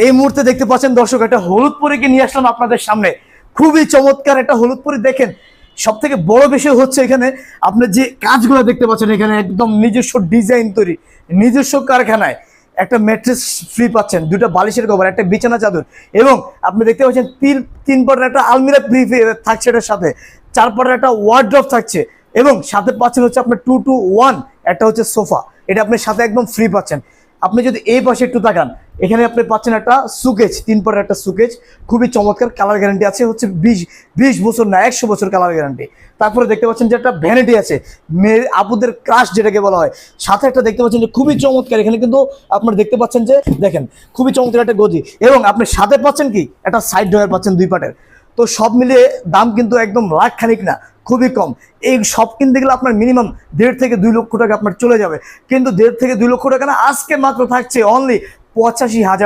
এই মুহূর্তে দেখতে পাচ্ছেন দর্শক, একটা হলুদ পরীকে নিয়ে আসলাম আপনাদের সামনে। খুবই চমৎকার একটা হলুদ পরী। দেখেন, সব থেকে বড় বিষয় হচ্ছে এখানে আপনার যে কাজগুলো দেখতে পাচ্ছেন, এখানে একদম নিজস্ব ডিজাইন তৈরি, নিজস্ব কারখানায়। একটা ম্যাট্রেস ফ্রি পাচ্ছেন, দুটো বালিশের কভার, একটা বিছানা চাদর, এবং আপনি দেখতে পাচ্ছেন তিন পাটের একটা আলমিরা ফ্রি থাকছে এটার সাথে, 4 পাটের একটা ওয়ার্ড্রপ থাকছে, এবং সাথে পাচ্ছেন হচ্ছে আপনার 2 to 1 একটা হচ্ছে সোফা। এটা আপনি সাথে একদম ফ্রি পাচ্ছেন। আপনি যদি এই পাশে একটু তাকান, এখানে আপনি পাচ্ছেন একটা সুকেজ, 3 পাটের একটা সুকেজ, খুবই চমৎকার। কালার গ্যারান্টি আছে হচ্ছে 20 বছর না 100 বছর কালার গ্যারান্টি। তারপরে দেখতে পাচ্ছেন যে একটা ভ্যানিটি আছে, মেয়ের আপুদের ক্রাশ যেটাকে বলা হয়। সাথে একটা দেখতে পাচ্ছেন যে খুবই চমৎকার, এখানে কিন্তু আপনারা দেখতে পাচ্ছেন যে দেখেন খুবই চমৎকার একটা গদি, এবং আপনি সাথে পাচ্ছেন কি একটা সাইড ড্রয়ার পাচ্ছেন 2 পাটের। তো সব মিলিয়ে দাম কিন্তু একদম লাখ খানিক না, খুবই কম। এই সব কিনতে গেলে আপনার মিনিমাম 1.5 থেকে 2 লক্ষ টাকা আপনার চলে যাবে, কিন্তু 1.5 থেকে 2 লক্ষ টাকা না, আজকে মাত্র থাকছে অনলি 85,000।